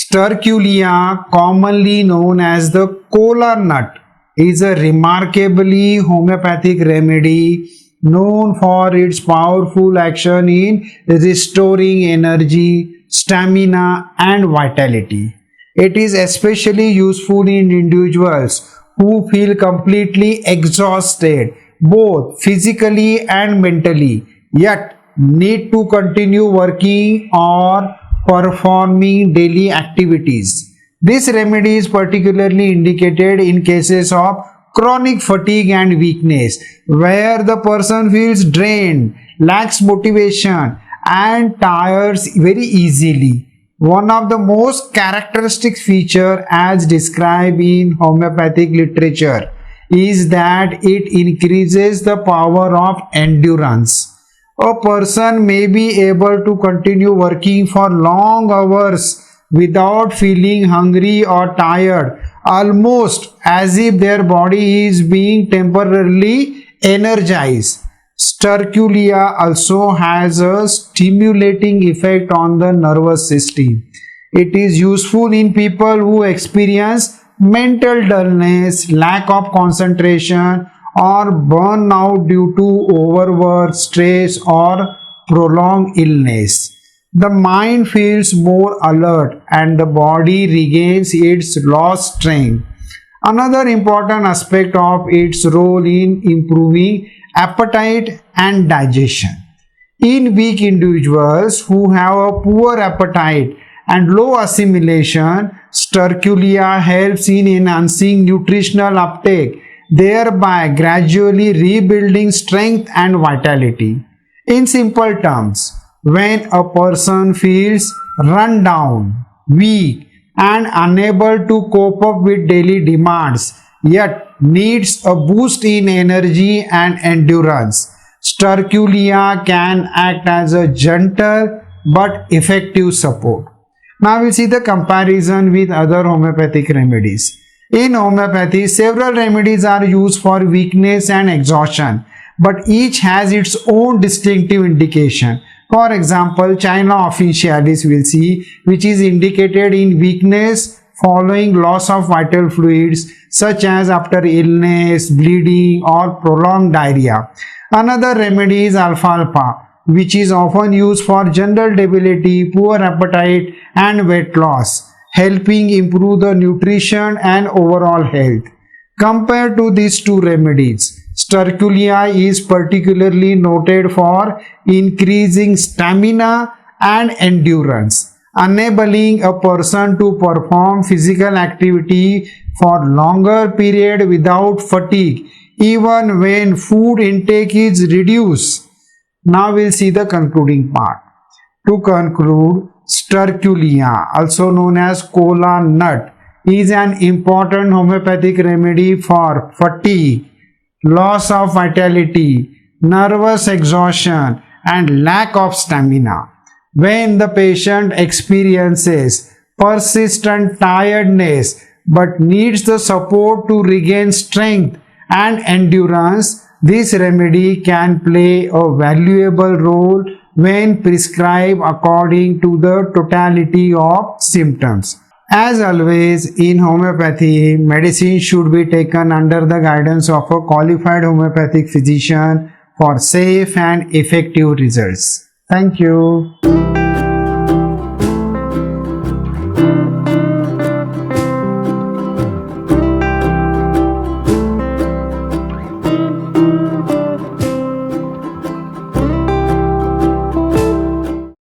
Sterculia, commonly known as the kola nut, is a remarkably homeopathic remedy known for its powerful action in restoring energy, stamina, and vitality. It is especially useful in individuals who feel completely exhausted, both physically and mentally, yet need to continue working or performing daily activities. This remedy is particularly indicated in cases of chronic fatigue and weakness, where the person feels drained, lacks motivation, and tires very easily. One of the most characteristic features as described in homeopathic literature is that it increases the power of endurance. A person may be able to continue working for long hours without feeling hungry or tired, almost as if their body is being temporarily energized. Sterculia also has a stimulating effect on the nervous system. It is useful in people who experience mental dullness, lack of concentration, or burnout due to overwork, stress, or prolonged illness. The mind feels more alert and the body regains its lost strength. Another important aspect of its role in improving appetite and digestion. In weak individuals who have a poor appetite and low assimilation, Sterculia helps in enhancing nutritional uptake, thereby gradually rebuilding strength and vitality. In simple terms, when a person feels run down, weak, and unable to cope up with daily demands, yet needs a boost in energy and endurance, Sterculia can act as a gentle but effective support. Now we'll see the comparison with other homeopathic remedies. In homeopathy, several remedies are used for weakness and exhaustion, but each has its own distinctive indication. For example, China officialis we'll see, which is indicated in weakness following loss of vital fluids, such as after illness, bleeding, or prolonged diarrhea. Another remedy is alfalfa, which is often used for general debility, poor appetite, and weight loss, helping improve the nutrition and overall health. Compared to these two remedies, Sterculia is particularly noted for increasing stamina and endurance, enabling a person to perform physical activity for longer period without fatigue, even when food intake is reduced. Now we'll see the concluding part. To conclude, Sterculia, also known as kola nut, is an important homeopathic remedy for fatigue, loss of vitality, nervous exhaustion, and lack of stamina. When the patient experiences persistent tiredness but needs the support to regain strength and endurance, this remedy can play a valuable role when prescribed according to the totality of symptoms. As always, in homeopathy, medicine should be taken under the guidance of a qualified homeopathic physician for safe and effective results. Thank you.